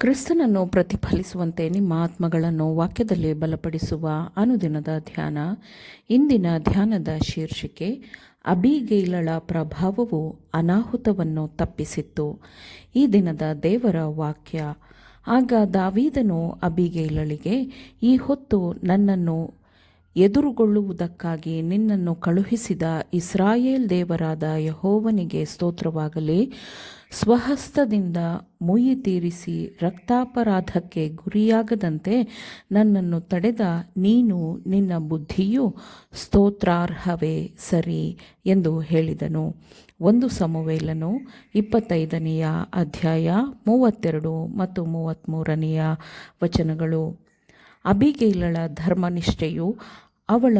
ಕ್ರಿಸ್ತನನ್ನು ಪ್ರತಿಫಲಿಸುವಂತೆ ನಿಮ್ಮ ಆತ್ಮಗಳನ್ನು ವಾಕ್ಯದಲ್ಲಿ ಬಲಪಡಿಸುವ ಅನುದಿನದ ಧ್ಯಾನ. ಇಂದಿನ ಧ್ಯಾನದ ಶೀರ್ಷಿಕೆ ಅಬೀಗೈಲಳ ಪ್ರಭಾವವು ಅನಾಹುತವನ್ನು ತಪ್ಪಿಸಿತ್ತು. ಈ ದಿನದ ದೇವರ ವಾಕ್ಯ. ಆಗ ದಾವೀದನು ಅಬೀಗೈಲಳಿಗೆ, ಈ ಹೊತ್ತು ನನ್ನನ್ನು ಎದುರುಗೊಳ್ಳುವುದಕ್ಕಾಗಿ ನಿನ್ನನ್ನು ಕಳುಹಿಸಿದ ಇಸ್ರಾಯೇಲ್ ದೇವರಾದ ಯೆಹೋವನಿಗೆ ಸ್ತೋತ್ರವಾಗಲಿ. ಸ್ವಹಸ್ತದಿಂದ ಮುಯ್ಯಿ ತೀರಿಸಿ ರಕ್ತಾಪರಾಧಕ್ಕೆ ಗುರಿಯಾಗದಂತೆ ನನ್ನನ್ನು ತಡೆದ ನೀನು ನಿನ್ನ ಬುದ್ಧಿಯು ಸ್ತೋತ್ರಾರ್ಹವೇ ಸರಿ ಎಂದು ಹೇಳಿದನು. 1 ಸಮುವೇಲನು 25ನೆಯ ಅಧ್ಯಾಯ 32 ಮತ್ತು 33ನೆಯ ವಚನಗಳು. ಅಬೀಗೈಲಳ ಧರ್ಮನಿಷ್ಠೆಯು ಅವಳ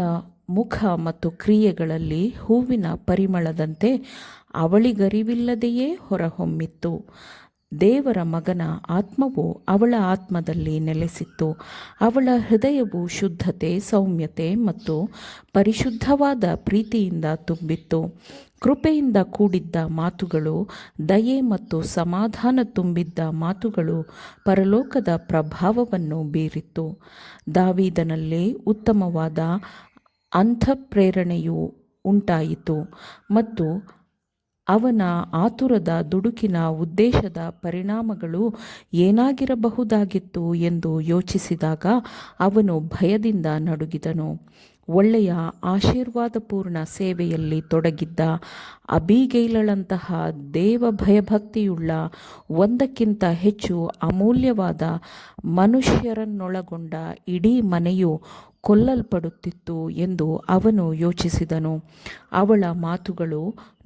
ಮುಖ ಮತ್ತು ಕ್ರಿಯೆಗಳಲ್ಲಿ ಹೂವಿನ ಪರಿಮಳದಂತೆ ಅವಳಿಗರಿವಿಲ್ಲದೆಯೇ ಹೊರಹೊಮ್ಮಿತ್ತು. ದೇವರ ಮಗನ ಆತ್ಮವು ಅವಳ ಆತ್ಮದಲ್ಲಿ ನೆಲೆಸಿತ್ತು. ಅವಳ ಹೃದಯವು ಶುದ್ಧತೆ, ಸೌಮ್ಯತೆ ಮತ್ತು ಪರಿಶುದ್ಧವಾದ ಪ್ರೀತಿಯಿಂದ ತುಂಬಿತ್ತು. ಕೃಪೆಯಿಂದ ಕೂಡಿದ್ದ ಮಾತುಗಳು, ದಯೆ ಮತ್ತು ಸಮಾಧಾನ ತುಂಬಿದ್ದ ಮಾತುಗಳು ಪರಲೋಕದ ಪ್ರಭಾವವನ್ನು ಬೀರಿತ್ತು. ದಾವೀದನಲ್ಲಿ ಉತ್ತಮವಾದ ಅಂತಃಪ್ರೇರಣೆಯು ಉಂಟಾಯಿತು ಮತ್ತು ಅವನ ಆತುರದ ದುಡುಕಿನ ಉದ್ದೇಶದ ಪರಿಣಾಮಗಳು ಏನಾಗಿರಬಹುದಾಗಿತ್ತು ಎಂದು ಯೋಚಿಸಿದಾಗ ಅವನು ಭಯದಿಂದ ನಡುಗಿದನು. ಒಳ್ಳೆಯ ಆಶೀರ್ವಾದಪೂರ್ಣ ಸೇವೆಯಲ್ಲಿ ತೊಡಗಿದ್ದ ಅಬೀಗೈಲಳಂತಹ ದೇವ ಭಯಭಕ್ತಿಯುಳ್ಳ ಒಂದಕ್ಕಿಂತ ಹೆಚ್ಚು ಅಮೂಲ್ಯವಾದ ಮನುಷ್ಯರನ್ನೊಳಗೊಂಡ ಇಡೀ ಮನೆಯು ಕೊಲ್ಲಲ್ಪಡುತ್ತಿತ್ತು ಎಂದು ಅವನು ಯೋಚಿಸಿದನು. ಅವಳ ಮಾತುಗಳು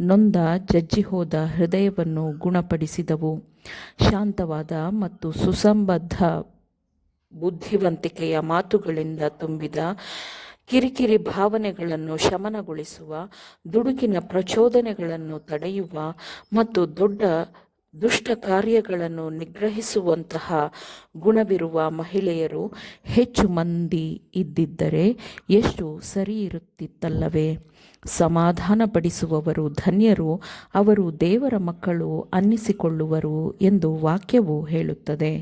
ನೊಂದ ಜಜ್ಜಿಹೋದ ಹೃದಯವನ್ನು ಗುಣಪಡಿಸಿದವು. ಶಾಂತವಾದ ಮತ್ತು ಸುಸಂಬದ್ಧ ಬುದ್ಧಿವಂತಿಕೆಯ ಮಾತುಗಳಿಂದ ತುಂಬಿದ ಕಿರಿಕಿರಿ ಭಾವನೆಗಳನ್ನು ಶಮನಗೊಳಿಸುವ, ದುಡುಕಿನ ಪ್ರಚೋದನೆಗಳನ್ನು ತಡೆಯುವ ಮತ್ತು ದುಷ್ಟ ಕಾರ್ಯಗಳನ್ನು ನಿಗ್ರಹಿಸುವಂತಹ ಗುಣವಿರುವ ಮಹಿಳೆಯರು ಹೆಚ್ಚು ಮಂದಿ ಇದ್ದಿದ್ದರೆ ಎಷ್ಟು ಸರಿಯಿರುತ್ತಿತ್ತಲ್ಲವೇ? ಸಮಾಧಾನಪಡಿಸುವವರು ಧನ್ಯರು, ಅವರು ದೇವರ ಮಕ್ಕಳು ಅನ್ನಿಸಿಕೊಳ್ಳುವರು ಎಂದು ವಾಕ್ಯವು ಹೇಳುತ್ತದೆ.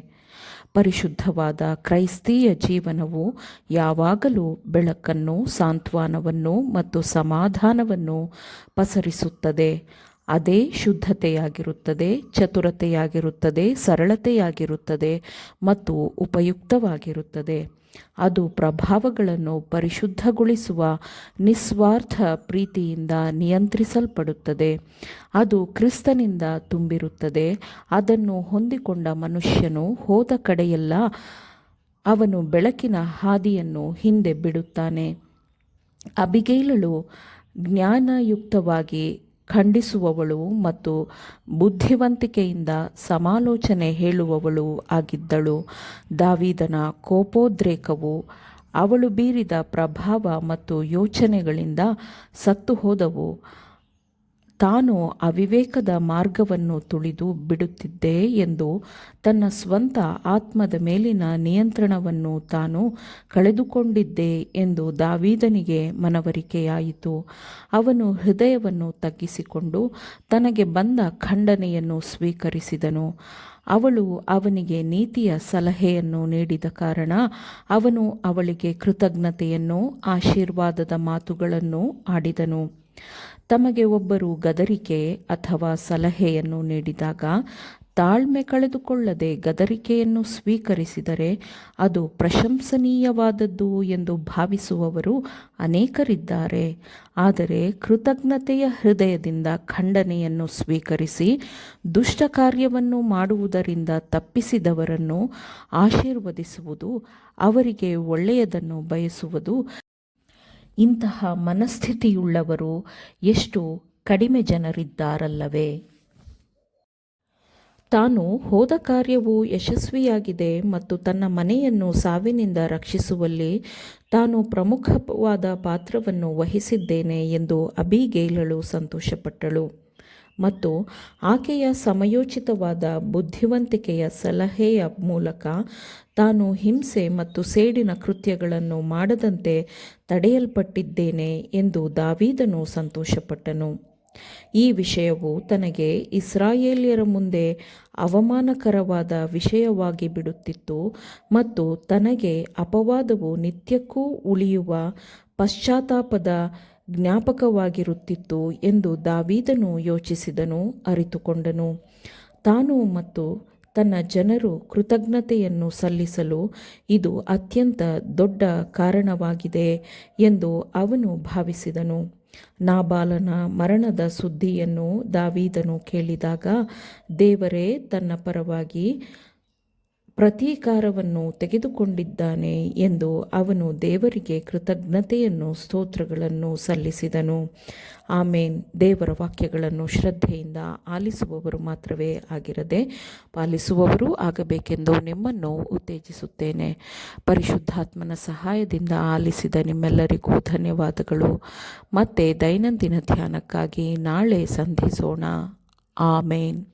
ಪರಿಶುದ್ಧವಾದ ಕ್ರೈಸ್ತೀಯ ಜೀವನವು ಯಾವಾಗಲೂ ಬೆಳಕನ್ನು, ಸಾಂತ್ವನವನ್ನು ಮತ್ತು ಸಮಾಧಾನವನ್ನು ಪಸರಿಸುತ್ತದೆ. ಅದೇ ಶುದ್ಧತೆಯಾಗಿರುತ್ತದೆ, ಚತುರತೆಯಾಗಿರುತ್ತದೆ, ಸರಳತೆಯಾಗಿರುತ್ತದೆ ಮತ್ತು ಉಪಯುಕ್ತವಾಗಿರುತ್ತದೆ. ಅದು ಪ್ರಭಾವಗಳನ್ನು ಪರಿಶುದ್ಧಗೊಳಿಸುವ ನಿಸ್ವಾರ್ಥ ಪ್ರೀತಿಯಿಂದ ನಿಯಂತ್ರಿಸಲ್ಪಡುತ್ತದೆ. ಅದು ಕ್ರಿಸ್ತನಿಂದ ತುಂಬಿರುತ್ತದೆ. ಅದನ್ನು ಹೊಂದಿಕೊಂಡ ಮನುಷ್ಯನು ಹೋದ ಕಡೆಯೆಲ್ಲ ಅವನು ಬೆಳಕಿನ ಹಾದಿಯನ್ನು ಹಿಂದೆ ಬಿಡುತ್ತಾನೆ. ಅಬೀಗೈಲಳು ಜ್ಞಾನಯುಕ್ತವಾಗಿ ಖಂಡಿಸುವವಳು ಮತ್ತು ಬುದ್ಧಿವಂತಿಕೆಯಿಂದ ಸಮಾಲೋಚನೆ ಹೇಳುವವಳು ಆಗಿದ್ದಳು. ದಾವೀದನ ಕೋಪೋದ್ರೇಕವು ಅವಳು ಬೀರಿದ ಪ್ರಭಾವ ಮತ್ತು ಯೋಚನೆಗಳಿಂದ ಸತ್ತು ಹೋದವು. ತಾನು ಅವಿವೇಕದ ಮಾರ್ಗವನ್ನು ತುಳಿದು ಬಿಡುತ್ತಿದ್ದೆ ಎಂದು, ತನ್ನ ಸ್ವಂತ ಆತ್ಮದ ಮೇಲಿನ ನಿಯಂತ್ರಣವನ್ನು ತಾನು ಕಳೆದುಕೊಂಡಿದ್ದೆ ಎಂದು ದಾವೀದನಿಗೆ ಮನವರಿಕೆಯಾಯಿತು. ಅವನು ಹೃದಯವನ್ನು ತಗ್ಗಿಸಿಕೊಂಡು ತನಗೆ ಬಂದ ಖಂಡನೆಯನ್ನು ಸ್ವೀಕರಿಸಿದನು. ಅವಳು ಅವನಿಗೆ ನೀತಿಯ ಸಲಹೆಯನ್ನು ನೀಡಿದ ಕಾರಣ ಅವನು ಅವಳಿಗೆ ಕೃತಜ್ಞತೆಯನ್ನು, ಆಶೀರ್ವಾದದ ಮಾತುಗಳನ್ನು ಆಡಿದನು. ತಮಗೆ ಒಬ್ಬರು ಗದರಿಕೆ ಅಥವಾ ಸಲಹೆಯನ್ನು ನೀಡಿದಾಗ ತಾಳ್ಮೆ ಕಳೆದುಕೊಳ್ಳದೆ ಗದರಿಕೆಯನ್ನು ಸ್ವೀಕರಿಸಿದರೆ ಅದು ಪ್ರಶಂಸನೀಯವಾದದ್ದು ಎಂದು ಭಾವಿಸುವವರು ಅನೇಕರಿದ್ದಾರೆ. ಆದರೆ ಕೃತಜ್ಞತೆಯ ಹೃದಯದಿಂದ ಖಂಡನೆಯನ್ನು ಸ್ವೀಕರಿಸಿ ದುಷ್ಟ ಕಾರ್ಯವನ್ನು ಮಾಡುವುದರಿಂದ ತಪ್ಪಿಸಿದವರನ್ನು ಆಶೀರ್ವದಿಸುವುದು, ಅವರಿಗೆ ಒಳ್ಳೆಯದನ್ನು ಬಯಸುವುದು. ಇಂತಹ ಮನಸ್ಥಿತಿಯುಳ್ಳವರು ಎಷ್ಟು ಕಡಿಮೆ ಜನರಿದ್ದಾರಲ್ಲವೇ? ತಾನು ಹೋದ ಕಾರ್ಯವು ಯಶಸ್ವಿಯಾಗಿದೆ ಮತ್ತು ತನ್ನ ಮನೆಯನ್ನು ಸಾವಿನಿಂದ ರಕ್ಷಿಸುವಲ್ಲಿ ತಾನು ಪ್ರಮುಖವಾದ ಪಾತ್ರವನ್ನು ವಹಿಸಿದ್ದೇನೆ ಎಂದು ಅಬೀಗೈಲಳು ಸಂತೋಷಪಟ್ಟಳು. ಮತ್ತು ಆಕೆಯ ಸಮಯೋಚಿತವಾದ ಬುದ್ಧಿವಂತಿಕೆಯ ಸಲಹೆಯ ಮೂಲಕ ತಾನು ಹಿಂಸೆ ಮತ್ತು ಸೇಡಿನ ಕೃತ್ಯಗಳನ್ನು ಮಾಡದಂತೆ ತಡೆಯಲ್ಪಟ್ಟಿದ್ದೇನೆ ಎಂದು ದಾವೀದನು ಸಂತೋಷಪಟ್ಟನು. ಈ ವಿಷಯವು ತನಗೆ ಇಸ್ರಾಯೇಲ್ಯರ ಮುಂದೆ ಅವಮಾನಕರವಾದ ವಿಷಯವಾಗಿ ಬಿಡುತ್ತಿತ್ತು ಮತ್ತು ತನಗೆ ಅಪವಾದವು ನಿತ್ಯಕ್ಕೂ ಉಳಿಯುವ ಪಶ್ಚಾತ್ತಾಪದ ಜ್ಞಾಪಕವಾಗಿರುತ್ತಿತ್ತು ಎಂದು ದಾವೀದನು ಯೋಚಿಸಿದನು, ಅರಿತುಕೊಂಡನು. ತಾನು ಮತ್ತು ತನ್ನ ಜನರು ಕೃತಜ್ಞತೆಯನ್ನು ಸಲ್ಲಿಸಲು ಇದು ಅತ್ಯಂತ ದೊಡ್ಡ ಕಾರಣವಾಗಿದೆ ಎಂದು ಅವನು ಭಾವಿಸಿದನು. ನಾಬಾಲನ ಮರಣದ ಸುದ್ದಿಯನ್ನು ದಾವೀದನು ಕೇಳಿದಾಗ, ದೇವರೇ ತನ್ನ ಪರವಾಗಿ ಪ್ರತೀಕಾರವನ್ನು ತೆಗೆದುಕೊಂಡಿದ್ದಾನೆ ಎಂದು ಅವನು ದೇವರಿಗೆ ಕೃತಜ್ಞತೆಯನ್ನು ಸ್ತೋತ್ರಗಳನ್ನು ಸಲ್ಲಿಸಿದನು. ಆಮೇನ್. ದೇವರ ವಾಕ್ಯಗಳನ್ನು ಶ್ರದ್ಧೆಯಿಂದ ಆಲಿಸುವವರು ಮಾತ್ರವೇ ಆಗಿರದೆ ಪಾಲಿಸುವವರೂ ಆಗಬೇಕೆಂದು ನಿಮ್ಮನ್ನು ಉತ್ತೇಜಿಸುತ್ತೇನೆ. ಪರಿಶುದ್ಧಾತ್ಮನ ಸಹಾಯದಿಂದ ಆಲಿಸಿದ ನಿಮ್ಮೆಲ್ಲರಿಗೂ ಧನ್ಯವಾದಗಳು. ಮತ್ತೆ ದೈನಂದಿನ ಧ್ಯಾನಕ್ಕಾಗಿ ನಾಳೆ ಸಂಧಿಸೋಣ. ಆಮೇನ್.